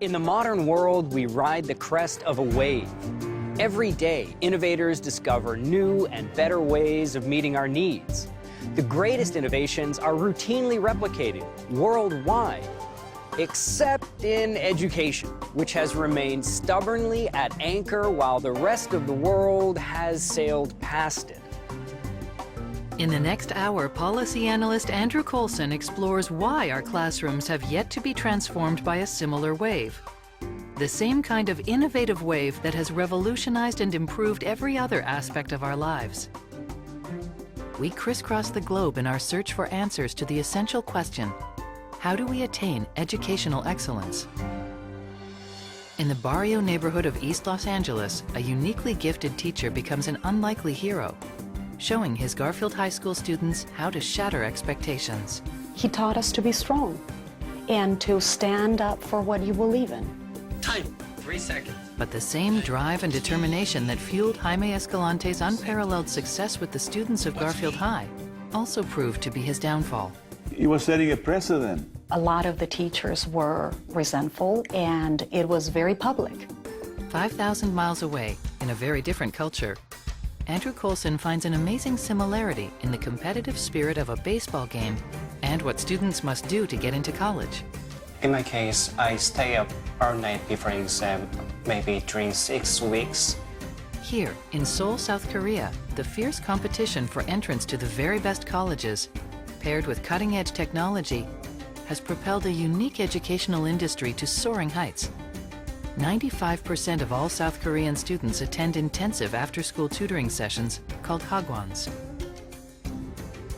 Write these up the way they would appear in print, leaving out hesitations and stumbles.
In the modern world, we ride the crest of a wave. Every day, innovators discover new and better ways of meeting our needs. The greatest innovations are routinely replicated worldwide, except in education, which has remained stubbornly at anchor while the rest of the world has sailed past it. In the next hour, policy analyst Andrew Coulson explores why our classrooms have yet to be transformed by a similar wave. The same kind of innovative wave that has revolutionized and improved every other aspect of our lives. We crisscross the globe in our search for answers to the essential question: how do we attain educational excellence? In the Barrio neighborhood of East Los Angeles, a uniquely gifted teacher becomes an unlikely hero, showing his Garfield High School students how to shatter expectations. He taught us to be strong and to stand up for what you believe in. Time, 3 seconds. But the same drive and determination that fueled Jaime Escalante's unparalleled success with the students of Garfield High also proved to be his downfall. He was setting a precedent. A lot of the teachers were resentful, and it was very public. 5,000 miles away, in a very different culture, Andrew Coulson finds an amazing similarity in the competitive spirit of a baseball game and what students must do to get into college. In my case, I stay up all night before exam, maybe during 6 weeks. Here, in Seoul, South Korea, the fierce competition for entrance to the very best colleges, paired with cutting-edge technology, has propelled a unique educational industry to soaring heights. 95% of all South Korean students attend intensive after-school tutoring sessions called hagwons.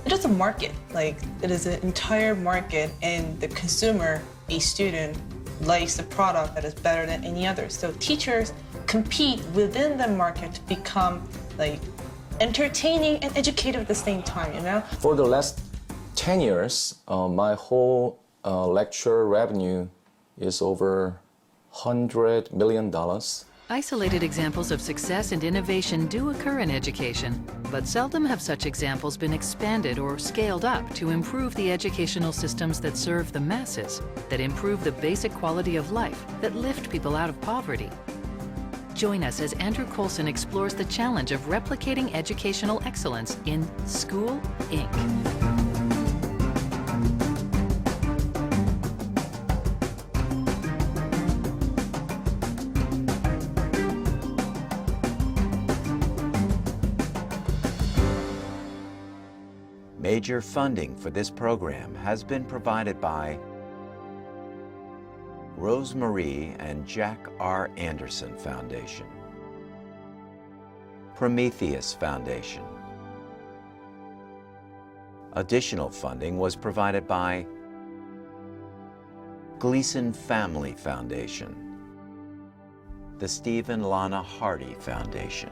It is a market, like it is an entire market, and the consumer, a student, likes the product that is better than any other. So teachers compete within the market to become like entertaining and educative at the same time, you know? For the last 10 years, my whole lecture revenue is over $100 million. Isolated examples of success and innovation do occur in education, but seldom have such examples been expanded or scaled up to improve the educational systems that serve the masses, that improve the basic quality of life, that lift people out of poverty. Join us as Andrew Coulson explores the challenge of replicating educational excellence in School, Inc. Major funding for this program has been provided by Rosemarie and Jack R. Anderson Foundation, Prometheus Foundation. Additional funding was provided by Gleason Family Foundation, the Stephen Lana Hardy Foundation.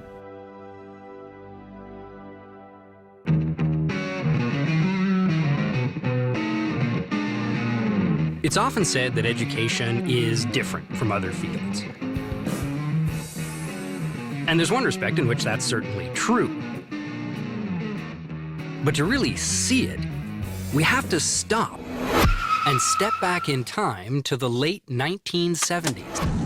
It's often said that education is different from other fields. And there's one respect in which that's certainly true. But to really see it, we have to stop and step back in time to the late 1970s.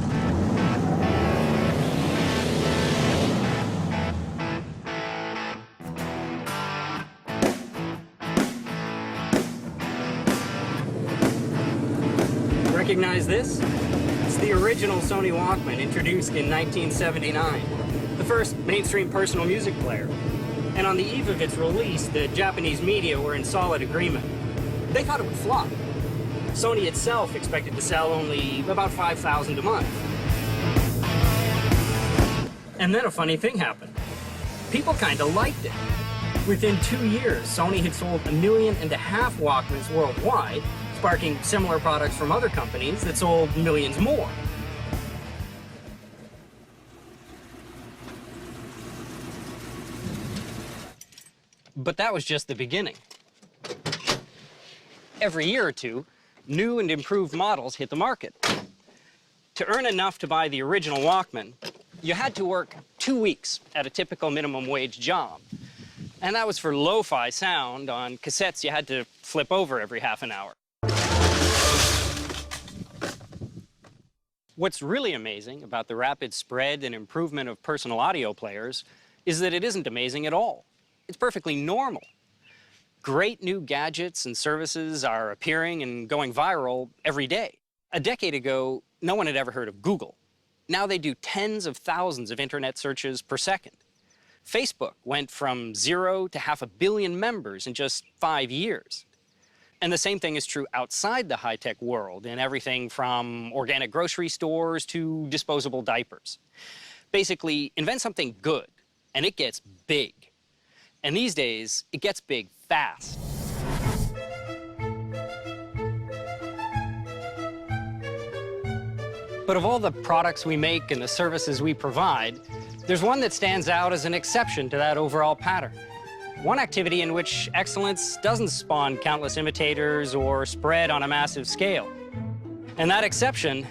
Recognize this? It's the original Sony Walkman, introduced in 1979, the first mainstream personal music player. And on the eve of its release, the Japanese media were in solid agreement. They thought it would flop. Sony itself expected to sell only about 5,000 a month. And then a funny thing happened. People kind of liked it. Within 2 years, Sony had sold 1.5 million Walkmans worldwide, sparking similar products from other companies that sold millions more. But that was just the beginning. Every year or two, new and improved models hit the market. To earn enough to buy the original Walkman, you had to work 2 weeks at a typical minimum wage job. And that was for lo-fi sound on cassettes you had to flip over every half an hour. What's really amazing about the rapid spread and improvement of personal audio players is that it isn't amazing at all. It's perfectly normal. Great new gadgets and services are appearing and going viral every day. A decade ago, no one had ever heard of Google. Now they do tens of thousands of internet searches per second. Facebook went from 0 to 500 million members in just 5 years. And the same thing is true outside the high-tech world, in everything from organic grocery stores to disposable diapers. Basically, invent something good, and it gets big. And these days, it gets big fast. But of all the products we make and the services we provide, there's one that stands out as an exception to that overall pattern. One activity in which excellence doesn't spawn countless imitators or spread on a massive scale. And that exception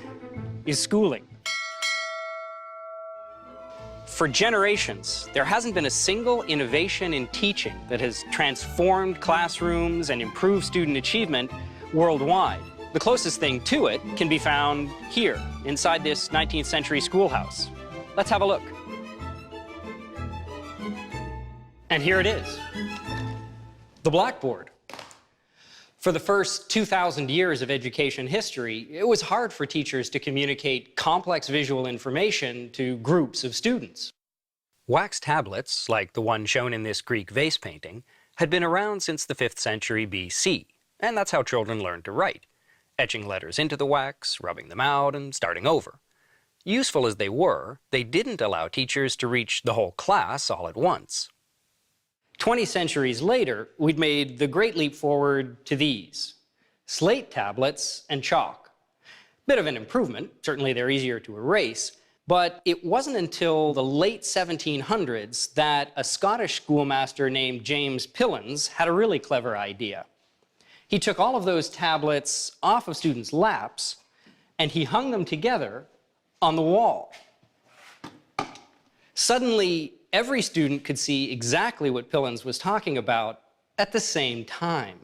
is schooling. For generations, there hasn't been a single innovation in teaching that has transformed classrooms and improved student achievement worldwide. The closest thing to it can be found here, inside this 19th century schoolhouse. Let's have a look. And here it is, the blackboard. For the first 2,000 years of education history, it was hard for teachers to communicate complex visual information to groups of students. Wax tablets, like the one shown in this Greek vase painting, had been around since the 5th century BC, and that's how children learned to write, etching letters into the wax, rubbing them out, and starting over. Useful as they were, they didn't allow teachers to reach the whole class all at once. 20 centuries later, we'd made the great leap forward to these: slate tablets and chalk. Bit of an improvement, certainly they're easier to erase, but it wasn't until the late 1700s that a Scottish schoolmaster named James Pillins had a really clever idea. He took all of those tablets off of students' laps and he hung them together on the wall. Suddenly, every student could see exactly what Pillins was talking about at the same time.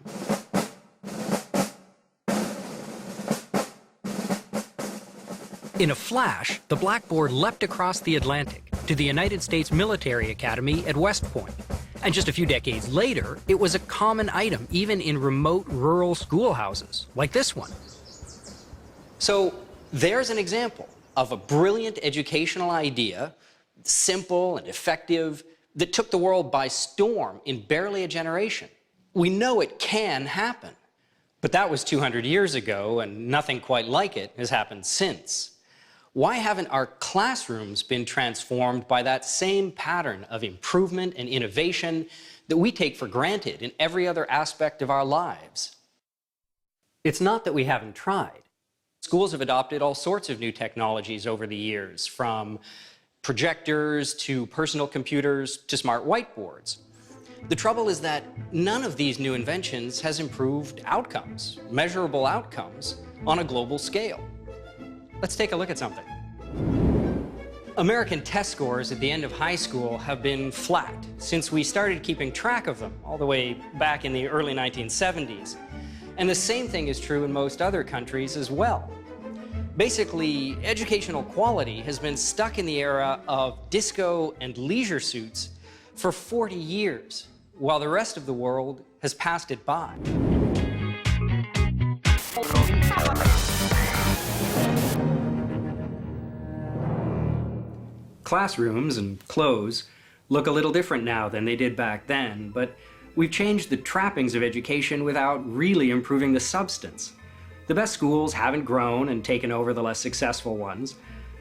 In a flash, the blackboard leapt across the Atlantic to the United States Military Academy at West Point. And just a few decades later, it was a common item even in remote rural schoolhouses, like this one. So there's an example of a brilliant educational idea, simple and effective, that took the world by storm in barely a generation. We know it can happen. But that was 200 years ago, and nothing quite like it has happened since. Why haven't our classrooms been transformed by that same pattern of improvement and innovation that we take for granted in every other aspect of our lives? It's not that we haven't tried. Schools have adopted all sorts of new technologies over the years, from projectors to personal computers to smart whiteboards. The trouble is that none of these new inventions has improved outcomes, measurable outcomes, on a global scale. Let's take a look at something. American test scores at the end of high school have been flat since we started keeping track of them all the way back in the early 1970s. And the same thing is true in most other countries as well. Basically, educational quality has been stuck in the era of disco and leisure suits for 40 years, while the rest of the world has passed it by. Classrooms and clothes look a little different now than they did back then, but we've changed the trappings of education without really improving the substance. The best schools haven't grown and taken over the less successful ones.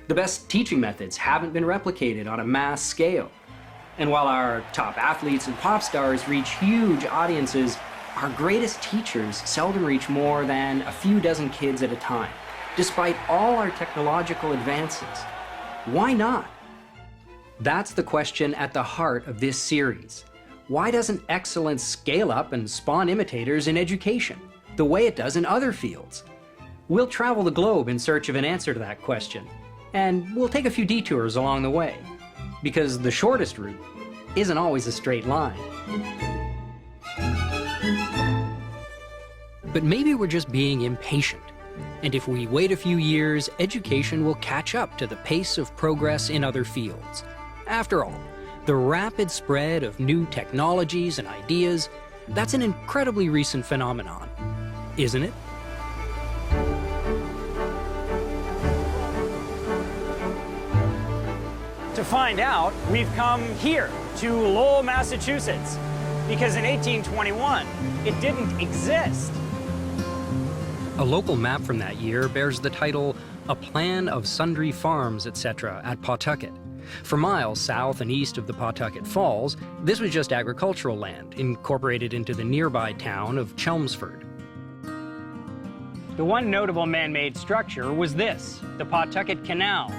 The best teaching methods haven't been replicated on a mass scale. And while our top athletes and pop stars reach huge audiences, our greatest teachers seldom reach more than a few dozen kids at a time, despite all our technological advances. Why not? That's the question at the heart of this series. Why doesn't excellence scale up and spawn imitators in education, the way it does in other fields? We'll travel the globe in search of an answer to that question, and we'll take a few detours along the way, because the shortest route isn't always a straight line. But maybe we're just being impatient. And if we wait a few years, education will catch up to the pace of progress in other fields. After all, the rapid spread of new technologies and ideas, that's an incredibly recent phenomenon, isn't it? To find out, we've come here to Lowell, Massachusetts, because in 1821, it didn't exist. A local map from that year bears the title, A Plan of Sundry Farms, etc., at Pawtucket. For miles south and east of the Pawtucket Falls, this was just agricultural land, incorporated into the nearby town of Chelmsford. The one notable man-made structure was this, the Pawtucket Canal.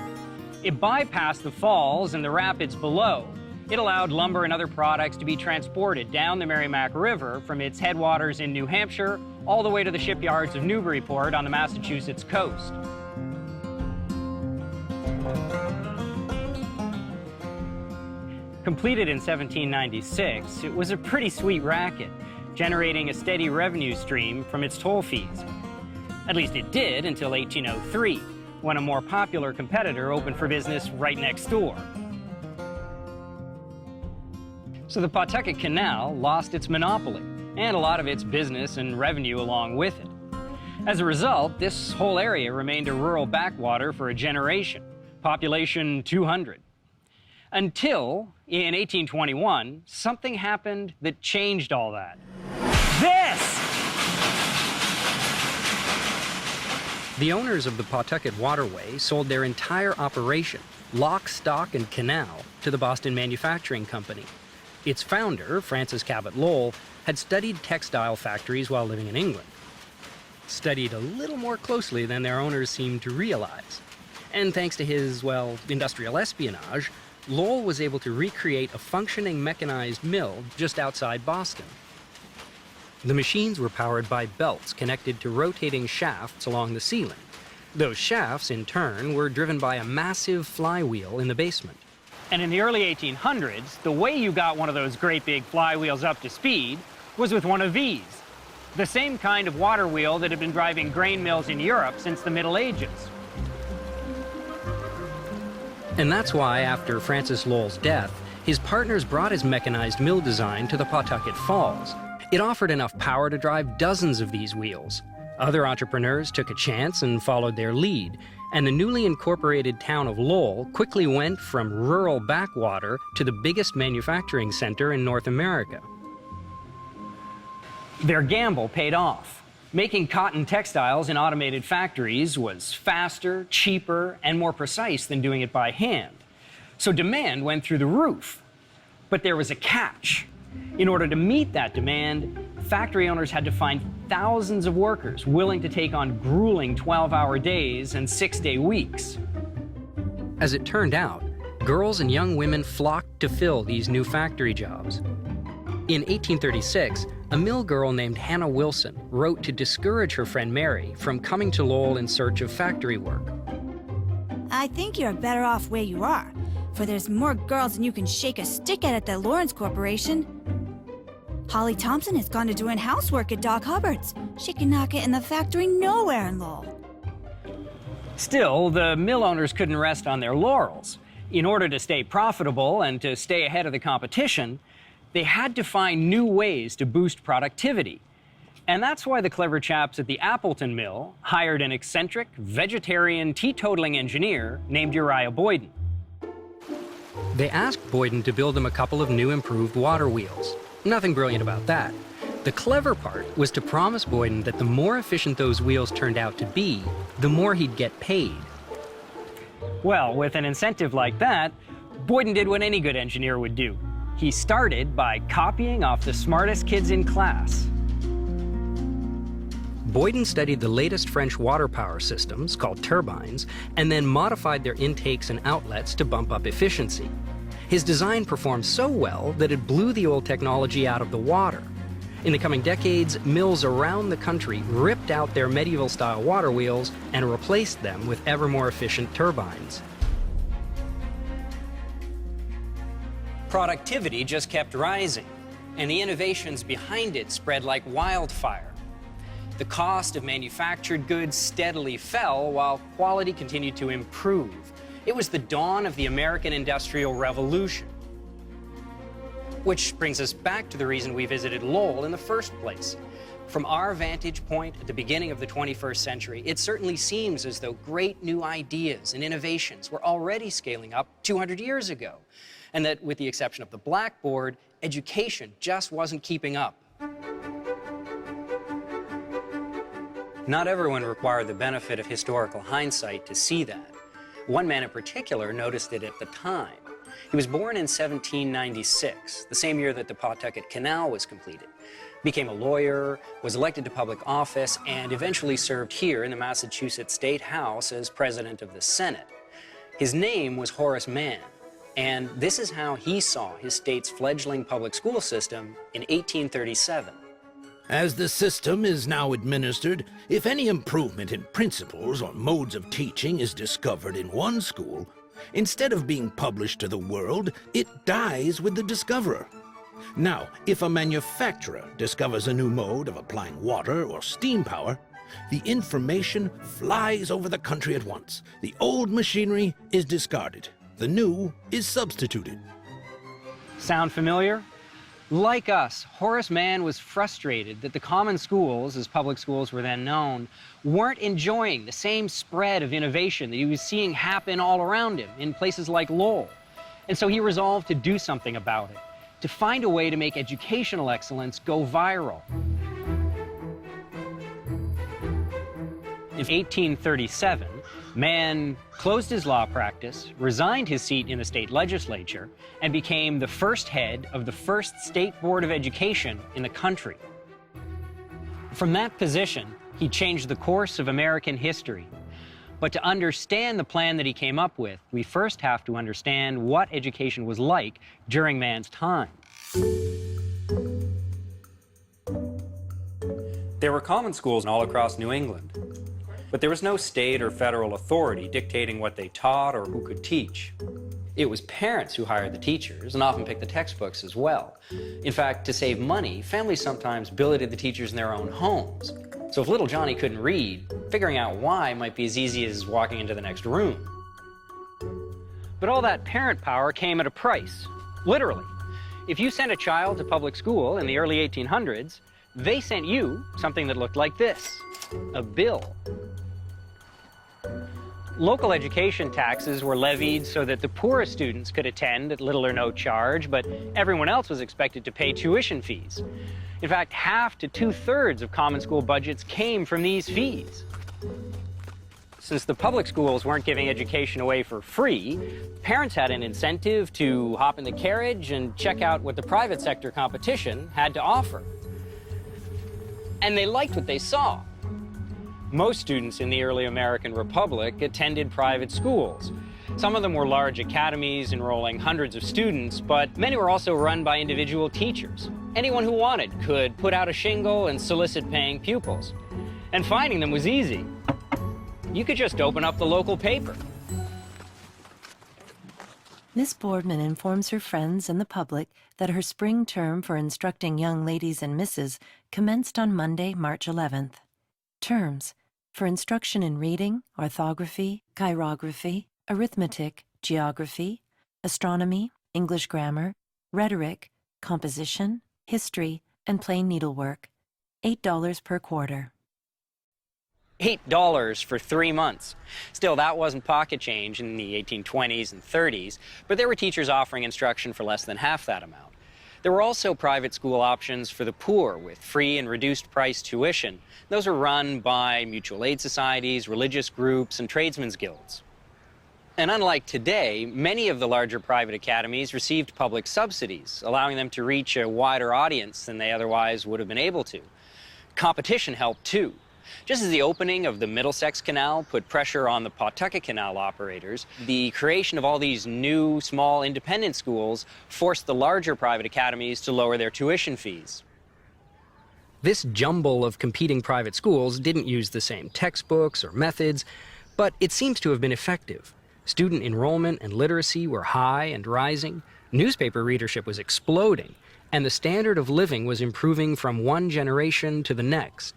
It bypassed the falls and the rapids below. It allowed lumber and other products to be transported down the Merrimack River from its headwaters in New Hampshire all the way to the shipyards of Newburyport on the Massachusetts coast. Completed in 1796, it was a pretty sweet racket, generating a steady revenue stream from its toll fees. At least it did until 1803, when a more popular competitor opened for business right next door. So the Pawtucket Canal lost its monopoly, and a lot of its business and revenue along with it. As a result, this whole area remained a rural backwater for a generation, population 200. Until, in 1821, something happened that changed all that. This! The owners of the Pawtucket Waterway sold their entire operation, lock, stock, and canal, to the Boston Manufacturing Company. Its founder, Francis Cabot Lowell, had studied textile factories while living in England. Studied a little more closely than their owners seemed to realize. And thanks to his, well, industrial espionage, Lowell was able to recreate a functioning mechanized mill just outside Boston. The machines were powered by belts connected to rotating shafts along the ceiling. Those shafts, in turn, were driven by a massive flywheel in the basement. And in the early 1800s, the way you got one of those great big flywheels up to speed was with one of these, the same kind of water wheel that had been driving grain mills in Europe since the Middle Ages. And that's why, after Francis Lowell's death, his partners brought his mechanized mill design to the Pawtucket Falls. It offered enough power to drive dozens of these wheels. Other entrepreneurs took a chance and followed their lead, and the newly incorporated town of Lowell quickly went from rural backwater to the biggest manufacturing center in North America. Their gamble paid off. Making cotton textiles in automated factories was faster, cheaper, and more precise than doing it by hand. So demand went through the roof. But there was a catch. In order to meet that demand, factory owners had to find thousands of workers willing to take on grueling 12-hour days and 6-day weeks. As it turned out, girls and young women flocked to fill these new factory jobs. In 1836, a mill girl named Hannah Wilson wrote to discourage her friend Mary from coming to Lowell in search of factory work. I think you're better off where you are, for there's more girls than you can shake a stick at the Lawrence Corporation. Holly Thompson has gone to doing housework at Doc Hubbard's. She cannot get in the factory nowhere in Lowell. Still, the mill owners couldn't rest on their laurels. In order to stay profitable and to stay ahead of the competition, they had to find new ways to boost productivity. And that's why the clever chaps at the Appleton Mill hired an eccentric, vegetarian, teetotaling engineer named Uriah Boyden. They asked Boyden to build them a couple of new improved water wheels. Nothing brilliant about that. The clever part was to promise Boyden that the more efficient those wheels turned out to be, the more he'd get paid. Well, with an incentive like that, Boyden did what any good engineer would do. He started by copying off the smartest kids in class. Boyden studied the latest French water power systems, called turbines, and then modified their intakes and outlets to bump up efficiency. His design performed so well that it blew the old technology out of the water. In the coming decades, mills around the country ripped out their medieval-style water wheels and replaced them with ever more efficient turbines. Productivity just kept rising, and the innovations behind it spread like wildfire. The cost of manufactured goods steadily fell while quality continued to improve. It was the dawn of the American Industrial Revolution. Which brings us back to the reason we visited Lowell in the first place. From our vantage point at the beginning of the 21st century, it certainly seems as though great new ideas and innovations were already scaling up 200 years ago, and that with the exception of the blackboard, education just wasn't keeping up. Not everyone required the benefit of historical hindsight to see that. One man in particular noticed it at the time. He was born in 1796, the same year that the Pawtucket Canal was completed. Became a lawyer, was elected to public office, and eventually served here in the Massachusetts State House as president of the Senate. His name was Horace Mann, and this is how he saw his state's fledgling public school system in 1837. As the system is now administered, if any improvement in principles or modes of teaching is discovered in one school, instead of being published to the world, it dies with the discoverer. Now, if a manufacturer discovers a new mode of applying water or steam power, the information flies over the country at once. The old machinery is discarded. The new is substituted. Sound familiar? Like us, Horace Mann was frustrated that the common schools, as public schools were then known, weren't enjoying the same spread of innovation that he was seeing happen all around him in places like Lowell. And so he resolved to do something about it, to find a way to make educational excellence go viral. In 1837, Mann closed his law practice, resigned his seat in the state legislature, and became the first head of the first state board of education in the country. From that position, he changed the course of American history. But to understand the plan that he came up with, we first have to understand what education was like during Mann's time. There were common schools all across New England, but there was no state or federal authority dictating what they taught or who could teach. It was parents who hired the teachers and often picked the textbooks as well. In fact, to save money, families sometimes billeted the teachers in their own homes. So if little Johnny couldn't read, figuring out why might be as easy as walking into the next room. But all that parent power came at a price, literally. If you sent a child to public school in the early 1800s, they sent you something that looked like this, a bill. Local education taxes were levied so that the poorest students could attend at little or no charge, but everyone else was expected to pay tuition fees. In fact, half to two-thirds of common school budgets came from these fees. Since the public schools weren't giving education away for free, parents had an incentive to hop in the carriage and check out what the private sector competition had to offer. And they liked what they saw. Most students in the early American Republic attended private schools. Some of them were large academies enrolling hundreds of students, but many were also run by individual teachers. Anyone who wanted could put out a shingle and solicit paying pupils. And finding them was easy. You could just open up the local paper. Miss Boardman informs her friends and the public that her spring term for instructing young ladies and misses commenced on Monday, March 11th. Terms: for instruction in reading, orthography, chirography, arithmetic, geography, astronomy, English grammar, rhetoric, composition, history, and plain needlework. $8 per quarter. $8 for 3 months. Still, that wasn't pocket change in the 1820s and 30s, but there were teachers offering instruction for less than half that amount. There were also private school options for the poor with free and reduced price tuition. Those were run by mutual aid societies, religious groups, and tradesmen's guilds. And unlike today, many of the larger private academies received public subsidies, allowing them to reach a wider audience than they otherwise would have been able to. Competition helped too. Just as the opening of the Middlesex Canal put pressure on the Pawtucket Canal operators, the creation of all these new, small, independent schools forced the larger private academies to lower their tuition fees. This jumble of competing private schools didn't use the same textbooks or methods, but it seems to have been effective. Student enrollment and literacy were high and rising, newspaper readership was exploding, and the standard of living was improving from one generation to the next.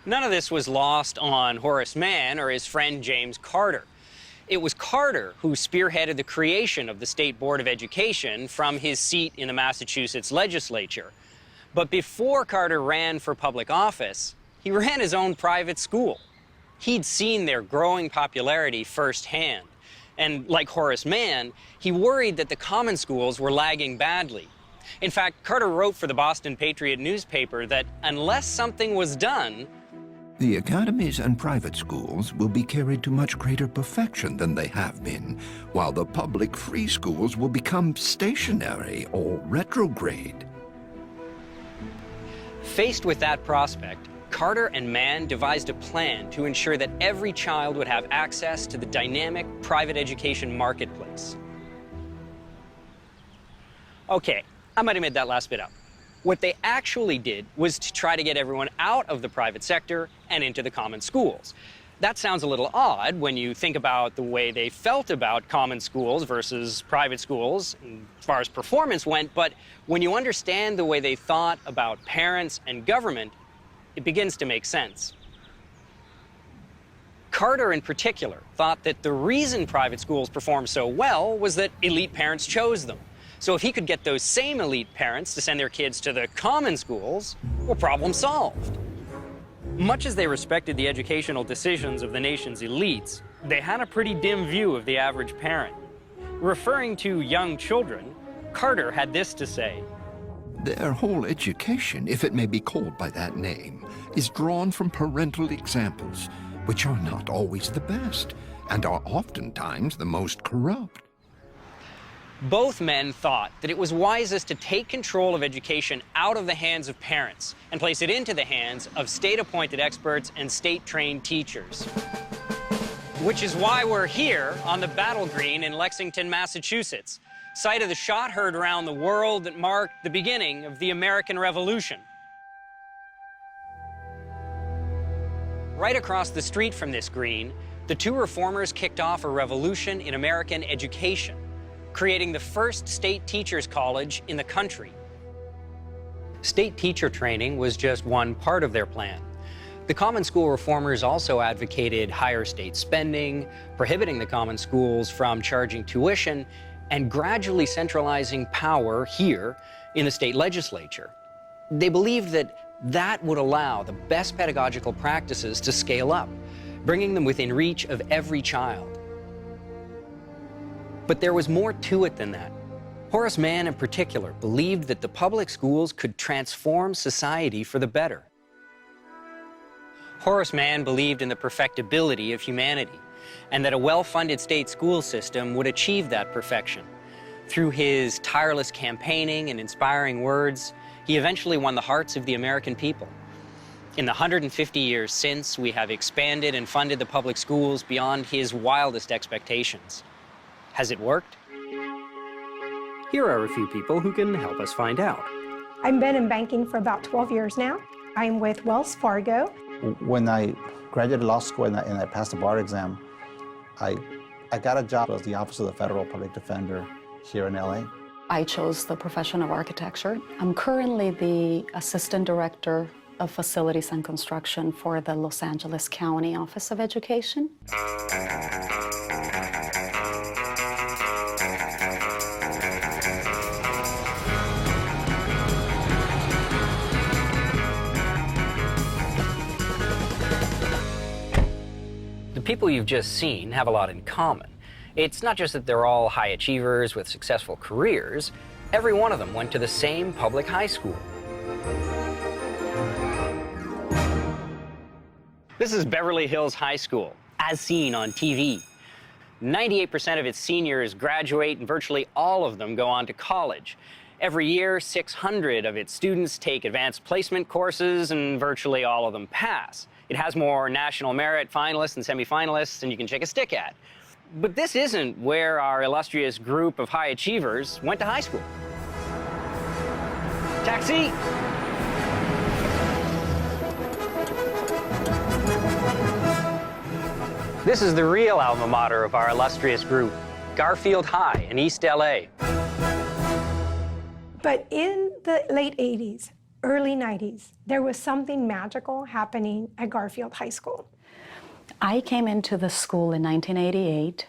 None of this was lost on Horace Mann or his friend James Carter. It was Carter who spearheaded the creation of the State Board of Education from his seat in the Massachusetts legislature. But before Carter ran for public office, he ran his own private school. He'd seen their growing popularity firsthand. And like Horace Mann, he worried that the common schools were lagging badly. In fact, Carter wrote for the Boston Patriot newspaper that unless something was done, the academies and private schools will be carried to much greater perfection than they have been, while the public free schools will become stationary or retrograde. Faced with that prospect, Carter and Mann devised a plan to ensure that every child would have access to the dynamic private education marketplace. Okay, I might have made that last bit up. What they actually did was to try to get everyone out of the private sector and into the common schools. That sounds a little odd when you think about the way they felt about common schools versus private schools as far as performance went, but when you understand the way they thought about parents and government, it begins to make sense. Carter, in particular, thought that the reason private schools performed so well was that elite parents chose them. So if he could get those same elite parents to send their kids to the common schools, well, problem solved. Much as they respected the educational decisions of the nation's elites, they had a pretty dim view of the average parent. Referring to young children, Carter had this to say: Their whole education, if it may be called by that name, is drawn from parental examples, which are not always the best, and are oftentimes the most corrupt. Both men thought that it was wisest to take control of education out of the hands of parents and place it into the hands of state-appointed experts and state-trained teachers. Which is why we're here on the Battle Green in Lexington, Massachusetts, site of the shot heard around the world that marked the beginning of the American Revolution. Right across the street from this green, the two reformers kicked off a revolution in American education, creating the first state teachers college in the country. State teacher training was just one part of their plan. The common school reformers also advocated higher state spending, prohibiting the common schools from charging tuition, and gradually centralizing power here in the state legislature. They believed that that would allow the best pedagogical practices to scale up, bringing them within reach of every child. But there was more to it than that. Horace Mann, in particular, believed that the public schools could transform society for the better. Horace Mann believed in the perfectibility of humanity, and that a well-funded state school system would achieve that perfection. Through his tireless campaigning and inspiring words, he eventually won the hearts of the American people. In the 150 years since, we have expanded and funded the public schools beyond his wildest expectations. Has it worked? Here are a few people who can help us find out. I've been in banking for about 12 years now. I'm with Wells Fargo. When I graduated law school and I passed the bar exam, I got a job as the Office of the Federal Public Defender here in LA. I chose the profession of architecture. I'm currently the Assistant Director of Facilities and Construction for the Los Angeles County Office of Education. The people you've just seen have a lot in common. It's not just that they're all high achievers with successful careers. Every one of them went to the same public high school. This is Beverly Hills High School, as seen on TV. 98% of its seniors graduate, and virtually all of them go on to college. Every year, 600 of its students take advanced placement courses, and virtually all of them pass. It has more national merit finalists and semifinalists than you can shake a stick at. But this isn't where our illustrious group of high achievers went to high school. Taxi! This is the real alma mater of our illustrious group, Garfield High in East LA. But in the late 80s, early 90s, there was something magical happening at Garfield High School. I came into the school in 1988.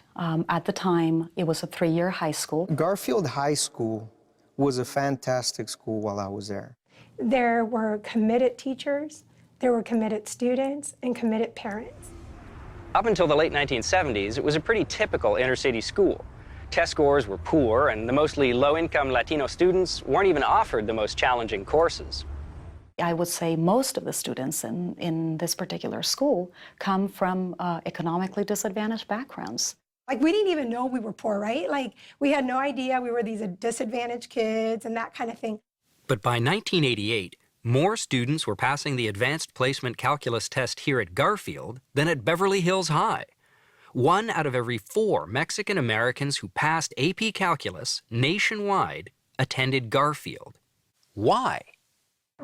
At the time, it was a 3-year high school. Garfield High School was a fantastic school while I was there. There were committed teachers, there were committed students, and committed parents. Up until the late 1970s, it was a pretty typical inner-city school. Test scores were poor, and the mostly low-income Latino students weren't even offered the most challenging courses. I would say most of the students in this particular school come from economically disadvantaged backgrounds. Like, we didn't even know we were poor, right? Like, we had no idea we were these disadvantaged kids and that kind of thing. But by 1988, more students were passing the advanced placement calculus test here at Garfield than at Beverly Hills High. 1 out of every 4 Mexican Americans who passed AP Calculus nationwide attended Garfield. Why?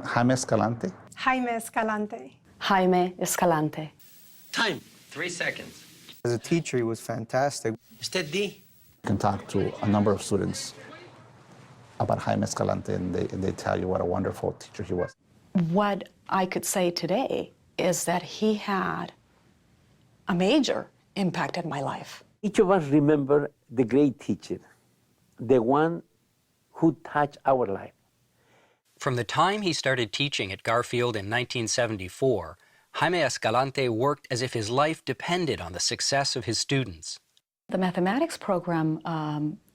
Jaime Escalante. Jaime Escalante. Jaime Escalante. Time. 3 seconds. As a teacher, he was fantastic. Este. You can talk to a number of students about Jaime Escalante, and they tell you what a wonderful teacher he was. What I could say today is that he had a major impact in my life. Each of us remember the great teacher, the one who touched our life. From the time he started teaching at Garfield in 1974, Jaime Escalante worked as if his life depended on the success of his students. The mathematics program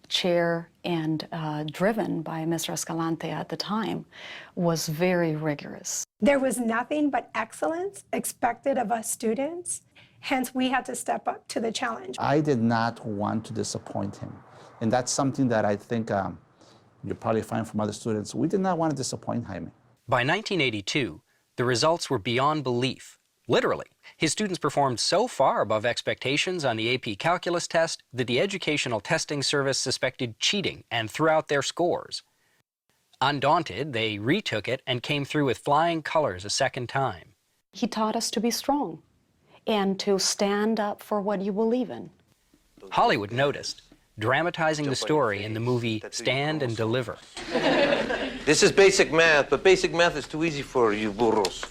chair and driven by Mr. Escalante at the time was very rigorous. There was nothing but excellence expected of us students. Hence, we had to step up to the challenge. I did not want to disappoint him. And that's something that I think you'll probably find from other students. We did not want to disappoint Jaime. By 1982, the results were beyond belief. Literally, his students performed so far above expectations on the AP Calculus test that the Educational Testing Service suspected cheating and threw out their scores. Undaunted, they retook it and came through with flying colors a second time. He taught us to be strong and to stand up for what you believe in. Hollywood noticed, dramatizing the story in the movie Stand and Deliver. This is basic math, but basic math is too easy for you burros.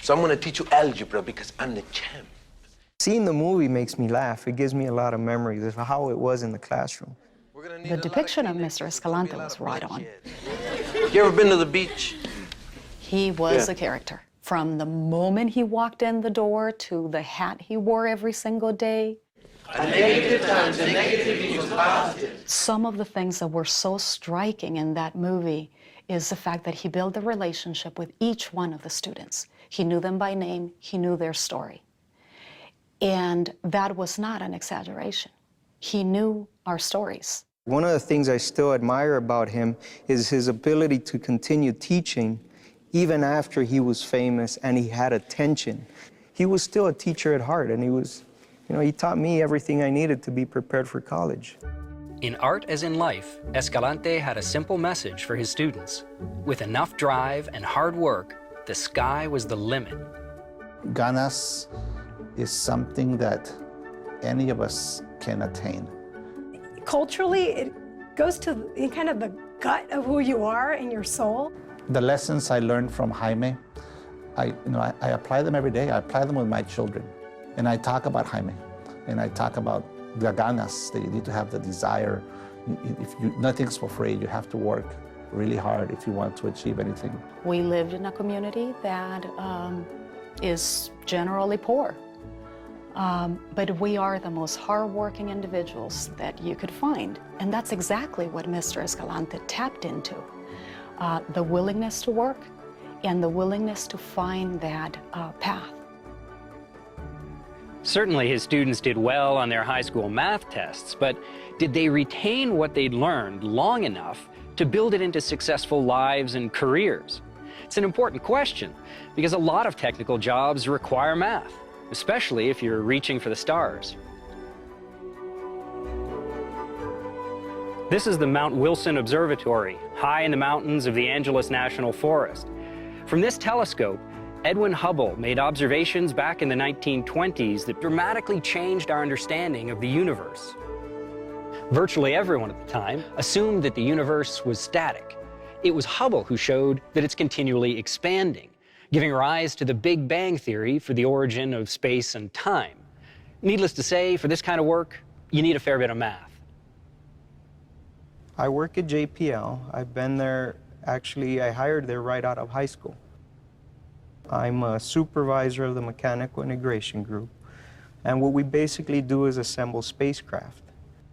So I'm going to teach you algebra because I'm the champ. Seeing the movie makes me laugh. It gives me a lot of memories of how it was in the classroom. The depiction of Mr. Escalante was right on. You ever been to the beach? He was a character. From the moment he walked in the door to the hat he wore every single day. A negative times a negative equals positive. Some of the things that were so striking in that movie is the fact that he built a relationship with each one of the students. He knew them by name, he knew their story. And that was not an exaggeration. He knew our stories. One of the things I still admire about him is his ability to continue teaching even after he was famous and he had attention. He was still a teacher at heart, and he taught me everything I needed to be prepared for college. In art as in life, Escalante had a simple message for his students. With enough drive and hard work, the sky was the limit. Ganas is something that any of us can attain. Culturally, it goes to kind of the gut of who you are and your soul. The lessons I learned from Jaime, I apply them every day. I apply them with my children. And I talk about Jaime, and I talk about the ganas, that you need to have the desire. Nothing's for free. You have to work really hard if you want to achieve anything. We lived in a community that is generally poor. But we are the most hardworking individuals that you could find. And that's exactly what Mr. Escalante tapped into. The willingness to work and the willingness to find that path. Certainly his students did well on their high school math tests, but did they retain what they'd learned long enough to build it into successful lives and careers? It's an important question because a lot of technical jobs require math, especially if you're reaching for the stars. This is the Mount Wilson Observatory, high in the mountains of the Angeles National Forest. From this telescope, Edwin Hubble made observations back in the 1920s that dramatically changed our understanding of the universe. Virtually everyone at the time assumed that the universe was static. It was Hubble who showed that it's continually expanding, giving rise to the Big Bang theory for the origin of space and time. Needless to say, for this kind of work, you need a fair bit of math. I work at JPL. I've been there, actually, I hired there right out of high school. I'm a supervisor of the mechanical integration group, and what we basically do is assemble spacecraft.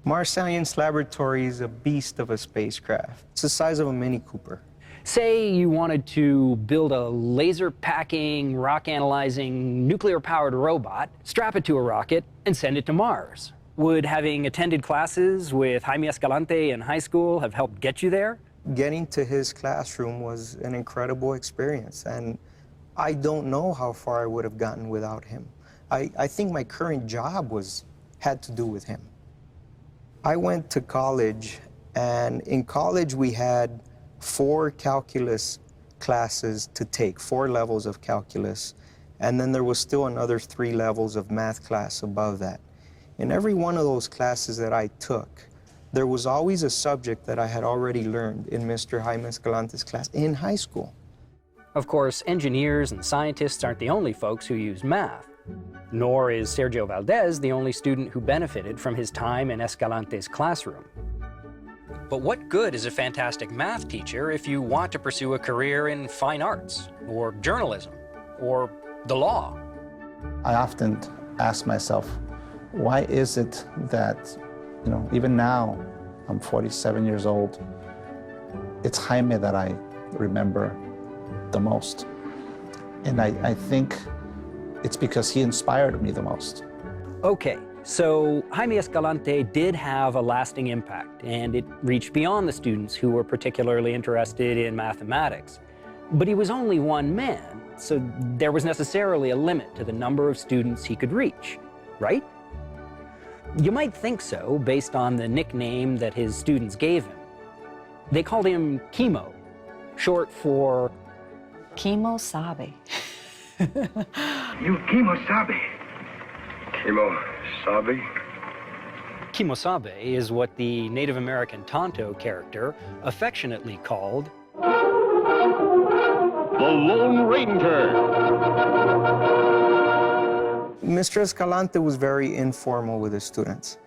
Mars Science Laboratory is a beast of a spacecraft. It's the size of a Mini Cooper. Say you wanted to build a laser-packing, rock-analyzing, nuclear-powered robot, strap it to a rocket, and send it to Mars. Would having attended classes with Jaime Escalante in high school have helped get you there? Getting to his classroom was an incredible experience, and I don't know how far I would have gotten without him. I think my current job had to do with him. I went to college, and in college we had 4 calculus classes to take, 4 levels of calculus, and then there was still another 3 levels of math class above that. In every one of those classes that I took, there was always a subject that I had already learned in Mr. Jaime Escalante's class in high school. Of course, engineers and scientists aren't the only folks who use math. Nor is Sergio Valdez the only student who benefited from his time in Escalante's classroom. But what good is a fantastic math teacher if you want to pursue a career in fine arts, or journalism, or the law? I often ask myself, why is it that, even now, I'm 47 years old, it's Jaime that I remember the most. And I think it's because he inspired me the most. Okay, so Jaime Escalante did have a lasting impact, and it reached beyond the students who were particularly interested in mathematics. But he was only one man, so there was necessarily a limit to the number of students he could reach, right? You might think so, based on the nickname that his students gave him. They called him Chemo, short for... Chemo sabe. You Chemo sabe. Chemo sabe? Chemo sabe is what the Native American Tonto character affectionately called... The Lone Ranger. Mr. Escalante was very informal with his students.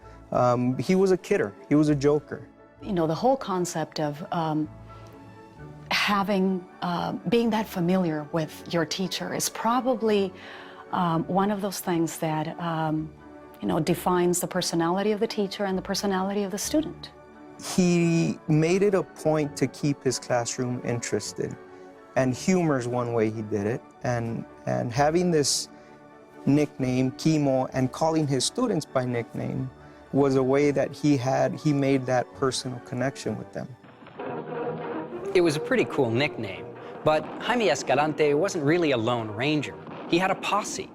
He was a kidder. He was a joker. The whole concept of being that familiar with your teacher is probably one of those things that, defines the personality of the teacher and the personality of the student. He made it a point to keep his classroom interested, and humor's one way he did it, and having this nickname, Chemo, and calling his students by nickname was a way that he made that personal connection with them. It was a pretty cool nickname, but Jaime Escalante wasn't really a Lone Ranger. He had a posse.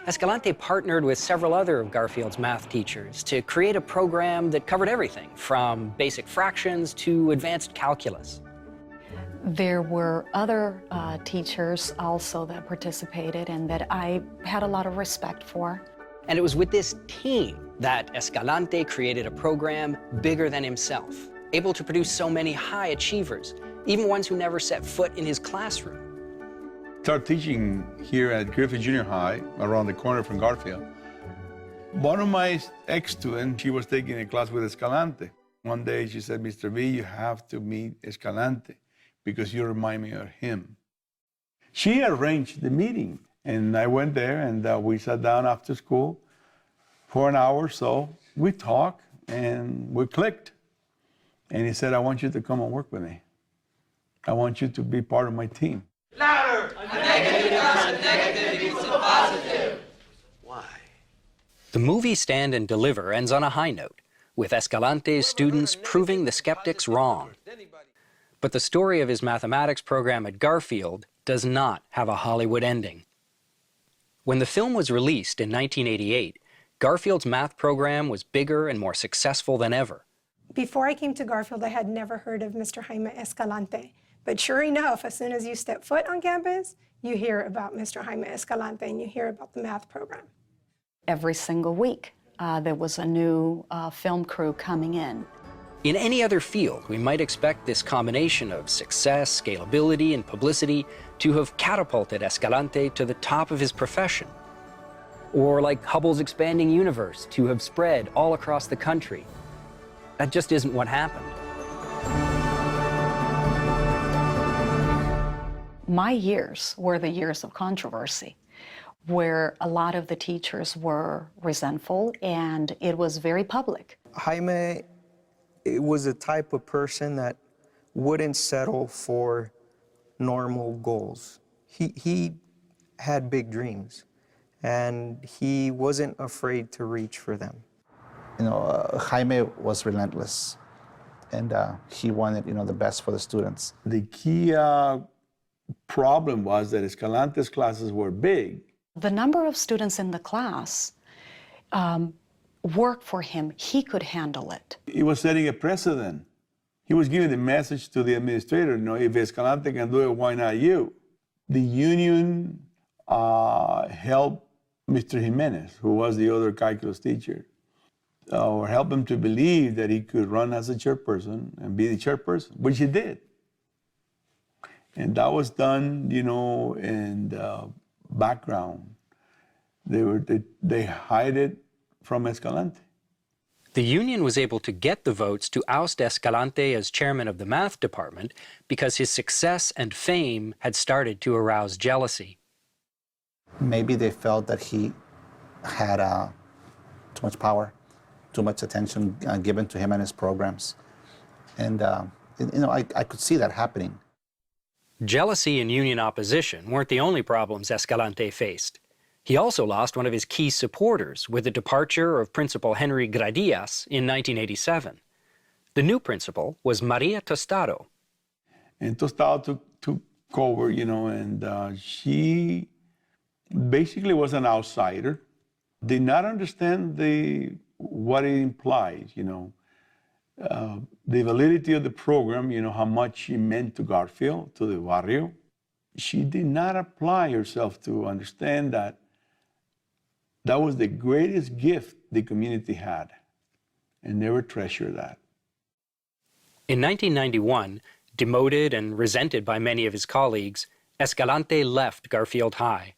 Escalante partnered with several other of Garfield's math teachers to create a program that covered everything from basic fractions to advanced calculus. There were other teachers also that participated and that I had a lot of respect for. And it was with this team that Escalante created a program bigger than himself, able to produce so many high achievers, even ones who never set foot in his classroom. Started teaching here at Griffith Junior High, around the corner from Garfield. One of my ex-students, she was taking a class with Escalante. One day she said, Mr. V, you have to meet Escalante because you remind me of him. She arranged the meeting, and I went there, and we sat down after school for an hour or so. We talked, and we clicked. And he said, I want you to come and work with me. I want you to be part of my team. Louder! A negative plus a negative equals a positive. Why? The movie Stand and Deliver ends on a high note, with Escalante's students proving the skeptics wrong. But the story of his mathematics program at Garfield does not have a Hollywood ending. When the film was released in 1988, Garfield's math program was bigger and more successful than ever. Before I came to Garfield, I had never heard of Mr. Jaime Escalante. But sure enough, as soon as you step foot on campus, you hear about Mr. Jaime Escalante and you hear about the math program. Every single week, there was a new film crew coming in. In any other field, we might expect this combination of success, scalability, and publicity to have catapulted Escalante to the top of his profession. Or like Hubble's expanding universe, to have spread all across the country. That just isn't what happened. My years were the years of controversy, where a lot of the teachers were resentful and it was very public. Jaime was a type of person that wouldn't settle for normal goals. He had big dreams, and he wasn't afraid to reach for them. You know, Jaime was relentless, and he wanted, you know, the best for the students. The key problem was that Escalante's classes were big. The number of students in the class worked for him. He could handle it. He was setting a precedent. He was giving the message to the administrator, you know, if Escalante can do it, why not you? The union helped Mr. Jimenez, who was the other calculus teacher, or helped him to believe that he could run as a chairperson and be the chairperson, which he did. And that was done, you know, in the background. They hide it from Escalante. The union was able to get the votes to oust Escalante as chairman of the math department because his success and fame had started to arouse jealousy. Maybe they felt that he had too much power, too much attention given to him and his programs. And, you know, I could see that happening. Jealousy and union opposition weren't the only problems Escalante faced. He also lost one of his key supporters with the departure of Principal Henry Gradias in 1987. The new principal was Maria Tostado. And Tostado took over, you know, and she basically was an outsider, did not understand what it implies, you know. The validity of the program, you know, how much she meant to Garfield, to the barrio. She did not apply herself to understand that that was the greatest gift the community had, and never treasure that. In 1991, demoted and resented by many of his colleagues, Escalante left Garfield High.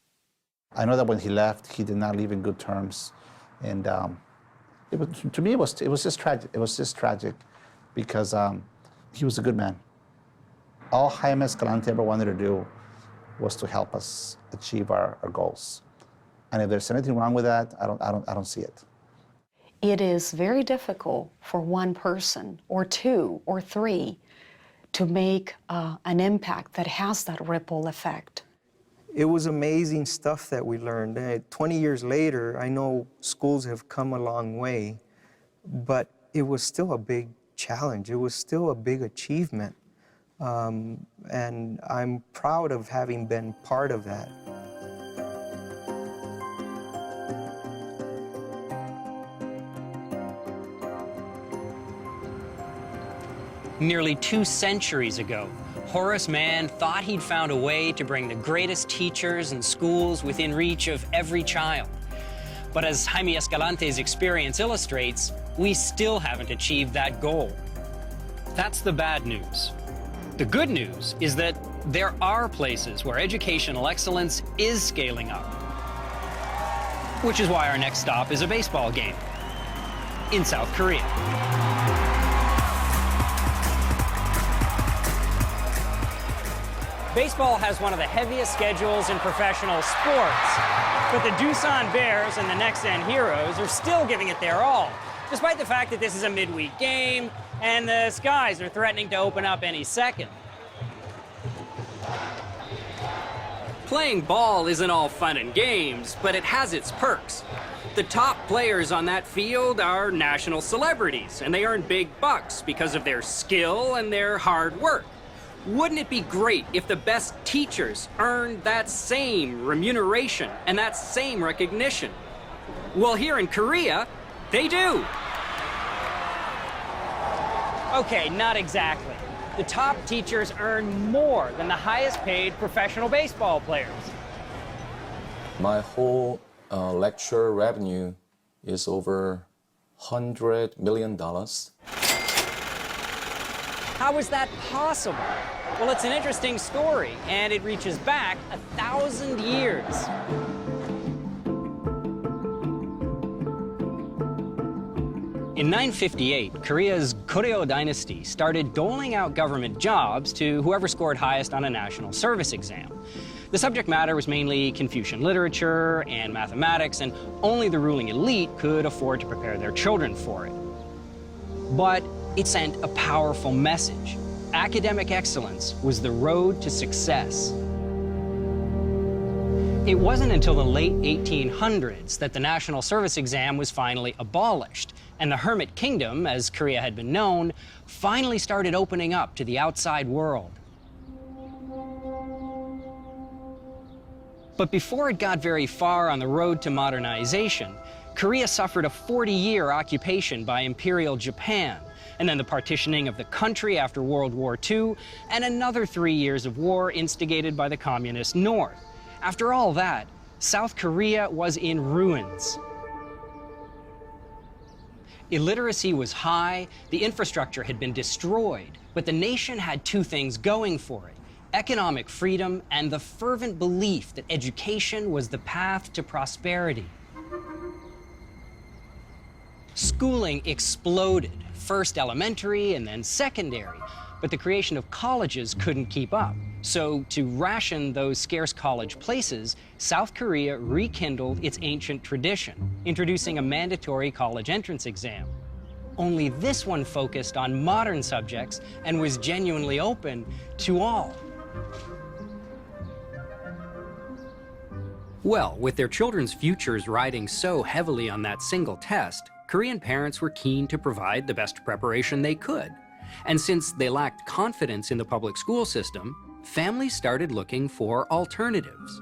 I know that when he left, he did not leave in good terms, and to me, it was just tragic. It was just tragic because he was a good man. All Jaime Escalante ever wanted to do was to help us achieve our goals. And if there's anything wrong with that, I don't see it. It is very difficult for one person or two or three to make an impact that has that ripple effect. It was amazing stuff that we learned. 20 years later, I know schools have come a long way, but it was still a big challenge. It was still a big achievement. And I'm proud of having been part of that. Nearly 2 centuries ago, Horace Mann thought he'd found a way to bring the greatest teachers and schools within reach of every child. But as Jaime Escalante's experience illustrates, we still haven't achieved that goal. That's the bad news. The good news is that there are places where educational excellence is scaling up. Which is why our next stop is a baseball game in South Korea. Baseball has one of the heaviest schedules in professional sports, but the Doosan Bears and the Next End Heroes are still giving it their all, despite the fact that this is a midweek game and the skies are threatening to open up any second. Playing ball isn't all fun and games, but it has its perks. The top players on that field are national celebrities, and they earn big bucks because of their skill and their hard work. Wouldn't it be great if the best teachers earned that same remuneration and that same recognition? Well, here in Korea, they do. Okay, not exactly. The top teachers earn more than the highest paid professional baseball players. My whole lecture revenue is over $100 million. How is that possible? Well, it's an interesting story, and it reaches back 1,000 years. In 958, Korea's Goryeo dynasty started doling out government jobs to whoever scored highest on a national service exam. The subject matter was mainly Confucian literature and mathematics, and only the ruling elite could afford to prepare their children for it. But it sent a powerful message. Academic excellence was the road to success. It wasn't until the late 1800s that the national service exam was finally abolished, and the hermit kingdom, as Korea had been known, finally started opening up to the outside world. But before it got very far on the road to modernization, Korea suffered a 40-year occupation by Imperial Japan, and then the partitioning of the country after World War II, and another 3 years of war instigated by the Communist North. After all that, South Korea was in ruins. Illiteracy was high, the infrastructure had been destroyed, but the nation had two things going for it: economic freedom and the fervent belief that education was the path to prosperity. Schooling exploded, first elementary and then secondary, but the creation of colleges couldn't keep up. So to ration those scarce college places, South Korea rekindled its ancient tradition, introducing a mandatory college entrance exam. Only this one focused on modern subjects and was genuinely open to all. Well, with their children's futures riding so heavily on that single test, Korean parents were keen to provide the best preparation they could. And since they lacked confidence in the public school system, families started looking for alternatives.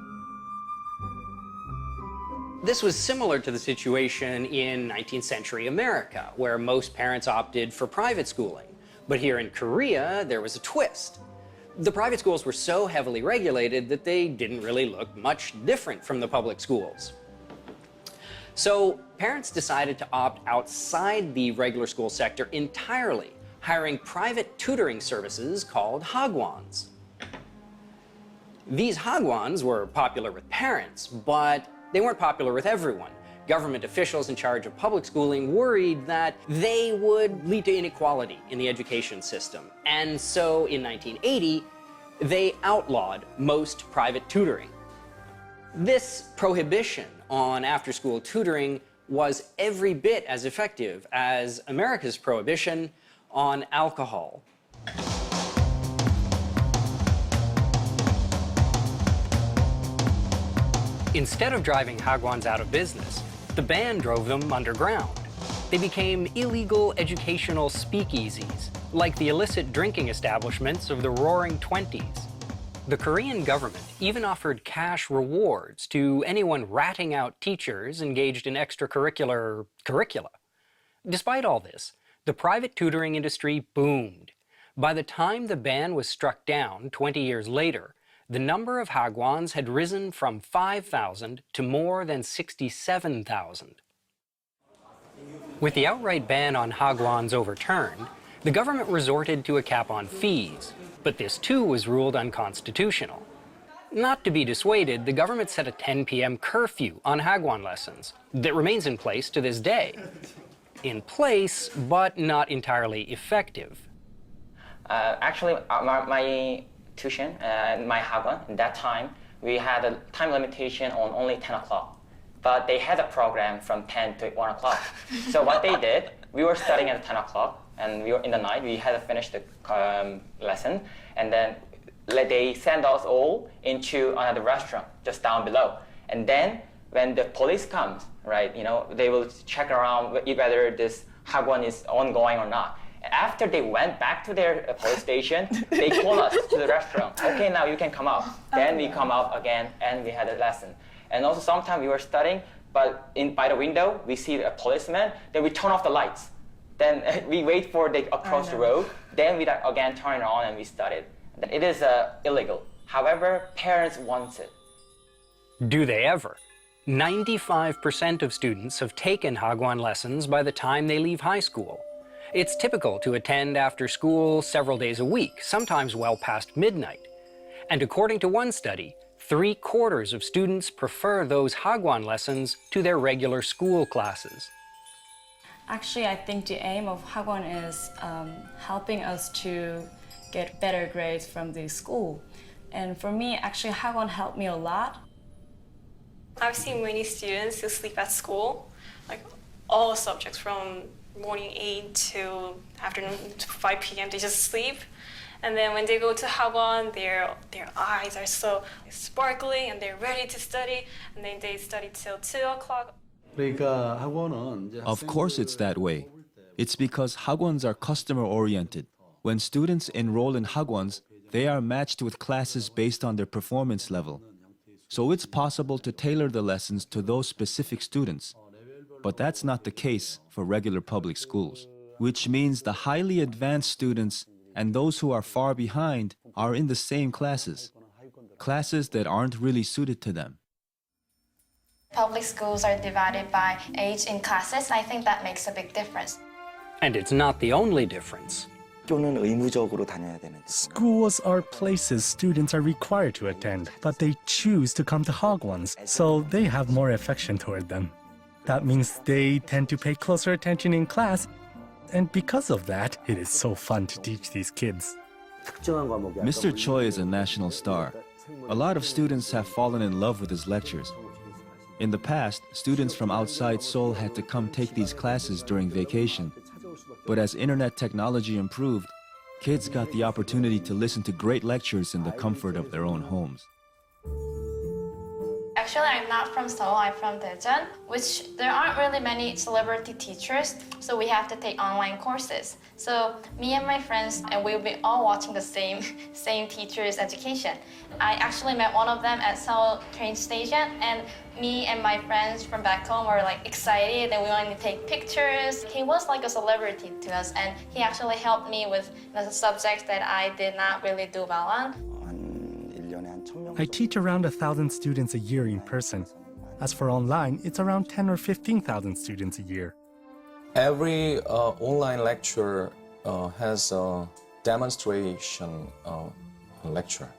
This was similar to the situation in 19th century America, where most parents opted for private schooling. But here in Korea, there was a twist. The private schools were so heavily regulated that they didn't really look much different from the public schools. So parents decided to opt outside the regular school sector entirely, hiring private tutoring services called hagwons. These hagwons were popular with parents, but they weren't popular with everyone. Government officials in charge of public schooling worried that they would lead to inequality in the education system. And so in 1980, they outlawed most private tutoring. This prohibition on after-school tutoring was every bit as effective as America's prohibition on alcohol. Instead of driving hagwons out of business, the ban drove them underground. They became illegal educational speakeasies, like the illicit drinking establishments of the Roaring '20s. The Korean government even offered cash rewards to anyone ratting out teachers engaged in extracurricular curricula. Despite all this, the private tutoring industry boomed. By the time the ban was struck down 20 years later, the number of hagwons had risen from 5,000 to more than 67,000. With the outright ban on hagwons overturned, the government resorted to a cap on fees, but this too was ruled unconstitutional. Not to be dissuaded, the government set a 10 p.m. curfew on hagwon lessons that remains in place to this day. In place, but not entirely effective. Actually, my tuition and my hagwon, at that time, we had a time limitation on only 10 o'clock. But they had a program from 10 to 1 o'clock. So what they did, we were studying at 10 o'clock, and we were in the night, we had to finish the lesson, and then they send us all into another restaurant just down below. And then when the police comes, right, they will check around whether this hagwon is ongoing or not. After they went back to their police station, they called us to the restaurant. Okay, now you can come out. Then we come out again, and we had a lesson. And also sometimes we were studying, but by the window, we see a policeman, then we turn off the lights. Then we wait for they across the road, then we again turn it on and we studied. It is illegal. However, parents want it. Do they ever? 95% of students have taken hagwon lessons by the time they leave high school. It's typical to attend after school several days a week, sometimes well past midnight. And according to one study, 3/4 of students prefer those hagwon lessons to their regular school classes. Actually, I think the aim of hagwon is helping us to get better grades from the school. And for me, actually, hagwon helped me a lot. I've seen many students who sleep at school, like all subjects from morning 8 to afternoon to 5 p.m. They just sleep. And then when they go to hagwon, their eyes are so sparkling and they're ready to study. And then they study till 2 o'clock. Of course it's that way. It's because hagwons are customer-oriented. When students enroll in hagwons, they are matched with classes based on their performance level. So it's possible to tailor the lessons to those specific students. But that's not the case for regular public schools, which means the highly advanced students and those who are far behind are in the same classes that aren't really suited to them. Public schools are divided by age in classes. I think that makes a big difference. And it's not the only difference. Schools are places students are required to attend, but they choose to come to hagwons, so they have more affection toward them. That means they tend to pay closer attention in class, and because of that, it is so fun to teach these kids. Mr. Choi is a national star. A lot of students have fallen in love with his lectures. In the past, students from outside Seoul had to come take these classes during vacation. But as internet technology improved, kids got the opportunity to listen to great lectures in the comfort of their own homes. Actually, I'm not from Seoul, I'm from Daejeon, which there aren't really many celebrity teachers, so we have to take online courses. So me and my friends, and we'll be all watching the same teacher's education. I actually met one of them at Seoul train station, and me and my friends from back home were like excited and we wanted to take pictures. He was like a celebrity to us, and he actually helped me with the subjects that I did not really do well on. I teach around 1,000 students a year in person. As for online, it's around 10 or 15,000 students a year. Every online lecture has a demonstration lecture.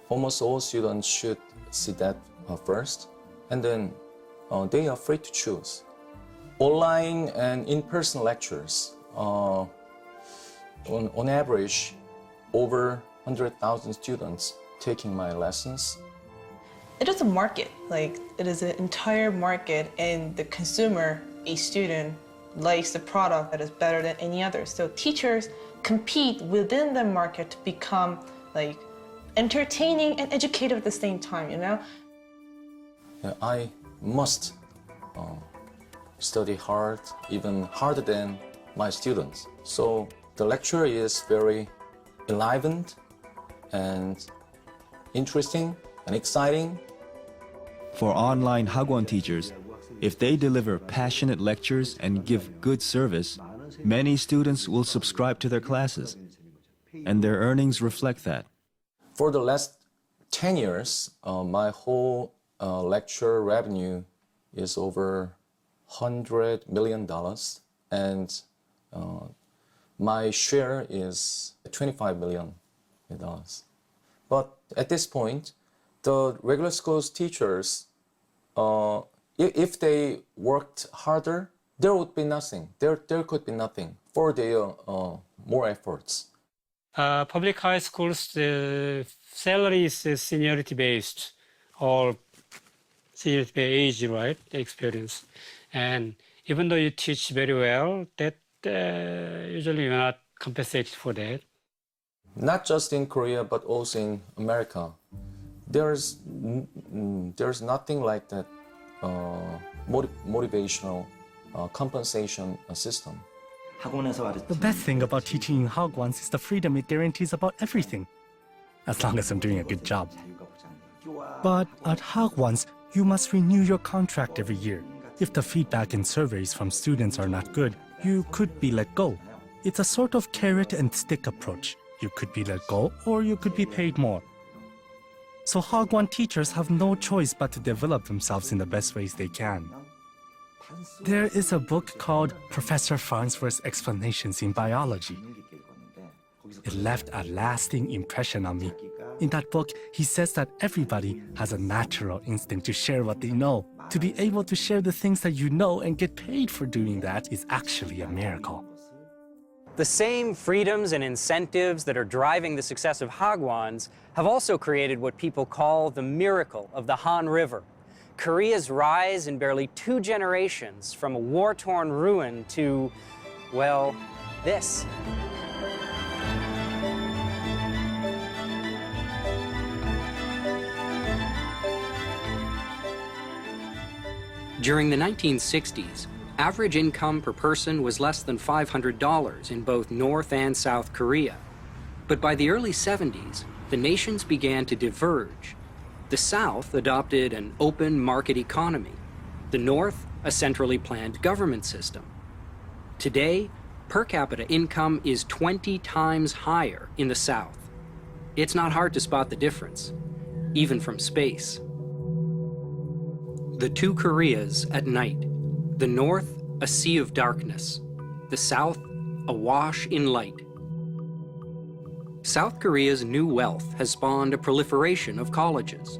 Almost all students should see that first, and then they are free to choose. Online and in-person lectures, on average, over 100,000 students taking my lessons. It is a market, like it is an entire market, and the consumer, a student, likes the product that is better than any other. So teachers compete within the market to become like entertaining and educative at the same time, you know? I must study hard, even harder than my students. So the lecture is very enlivened and interesting and exciting. For online hagwon teachers, if they deliver passionate lectures and give good service, many students will subscribe to their classes, and their earnings reflect that. For the last 10 years, my whole lecture revenue is over $100 million, and my share is $25 million. But at this point, the regular schools teachers, if they worked harder, there would be nothing. There could be nothing for their more efforts. Public high schools, the salary is seniority based, or seniority by age, right? Experience. And even though you teach very well, that usually you're not compensated for that. Not just in Korea, but also in America. There's nothing like that motivational compensation system. The best thing about teaching in hagwons is the freedom it guarantees about everything, as long as I'm doing a good job. But at hagwons, you must renew your contract every year. If the feedback and surveys from students are not good, you could be let go. It's a sort of carrot and stick approach. You could be let go, or you could be paid more. So hagwon teachers have no choice but to develop themselves in the best ways they can. There is a book called Professor Farnsworth's Explanations in Biology. It left a lasting impression on me. In that book, he says that everybody has a natural instinct to share what they know. To be able to share the things that you know and get paid for doing that is actually a miracle. The same freedoms and incentives that are driving the success of Hagwons have also created what people call the miracle of the Han River. Korea's rise in barely 2 generations from a war-torn ruin to, well, this. During the 1960s, average income per person was less than $500 in both North and South Korea. But by the early 70s, the nations began to diverge. The South adopted an open market economy. The North, a centrally planned government system. Today, per capita income is 20 times higher in the South. It's not hard to spot the difference, even from space. The 2 Koreas at night. The North, a sea of darkness. The South, awash in light. South Korea's new wealth has spawned a proliferation of colleges.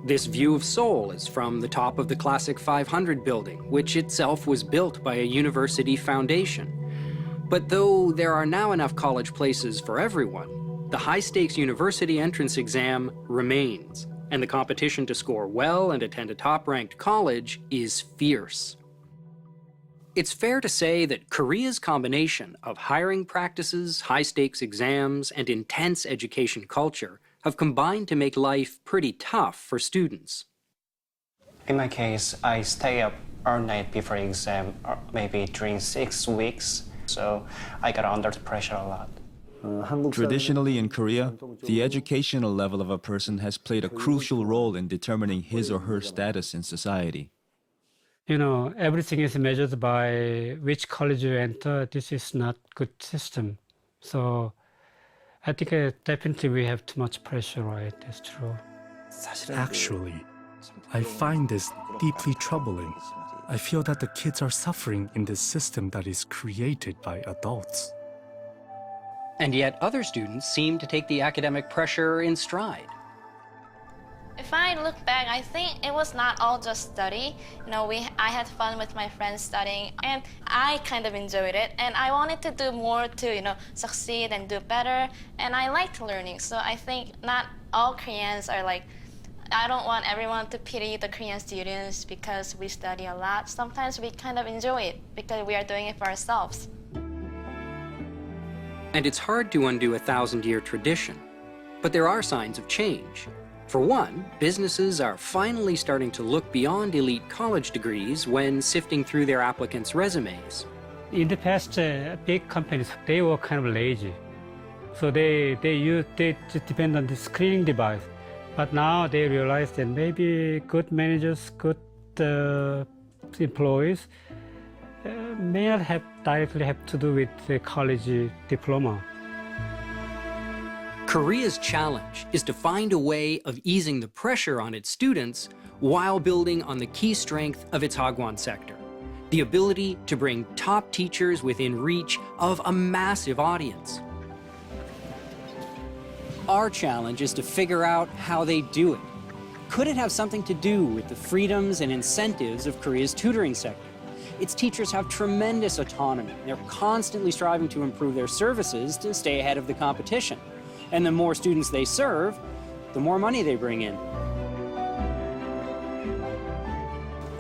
This view of Seoul is from the top of the classic 500 building, which itself was built by a university foundation. But though there are now enough college places for everyone, the high-stakes university entrance exam remains, and the competition to score well and attend a top-ranked college is fierce. It's fair to say that Korea's combination of hiring practices, high-stakes exams, and intense education culture have combined to make life pretty tough for students. In my case, I stay up all night before exam, maybe during 6 weeks, so I got under pressure a lot. Traditionally in Korea, the educational level of a person has played a crucial role in determining his or her status in society. You know, everything is measured by which college you enter. This is not good system. So I think definitely we have too much pressure, right? That's true. Actually, I find this deeply troubling. I feel that the kids are suffering in this system that is created by adults. And yet other students seem to take the academic pressure in stride. If I look back, I think it was not all just study. You know, I had fun with my friends studying, and I kind of enjoyed it. And I wanted to do more to, you know, succeed and do better. And I liked learning. So I think not all Koreans are like, I don't want everyone to pity the Korean students because we study a lot. Sometimes we kind of enjoy it because we are doing it for ourselves. And it's hard to undo a 1,000-year tradition. But there are signs of change. For one, businesses are finally starting to look beyond elite college degrees when sifting through their applicants' resumes. In the past, big companies, they were kind of lazy. So they just depend on the screening device. But now they realize that maybe good managers, good employees may not directly have to do with the college diploma. Korea's challenge is to find a way of easing the pressure on its students while building on the key strength of its Hagwon sector, the ability to bring top teachers within reach of a massive audience. Our challenge is to figure out how they do it. Could it have something to do with the freedoms and incentives of Korea's tutoring sector? Its teachers have tremendous autonomy. They're constantly striving to improve their services to stay ahead of the competition. And the more students they serve, the more money they bring in.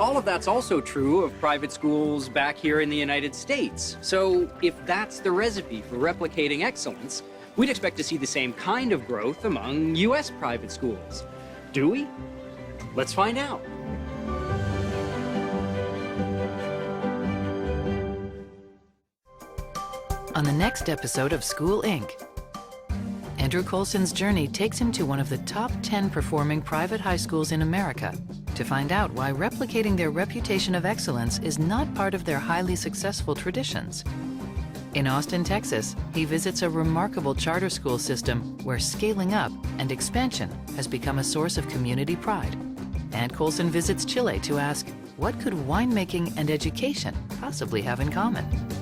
All of that's also true of private schools back here in the United States. So if that's the recipe for replicating excellence, we'd expect to see the same kind of growth among US private schools. Do we? Let's find out. On the next episode of School Inc., Andrew Coulson's journey takes him to one of the top 10 performing private high schools in America to find out why replicating their reputation of excellence is not part of their highly successful traditions. In Austin, Texas, he visits a remarkable charter school system where scaling up and expansion has become a source of community pride. And Coulson visits Chile to ask, What could winemaking and education possibly have in common?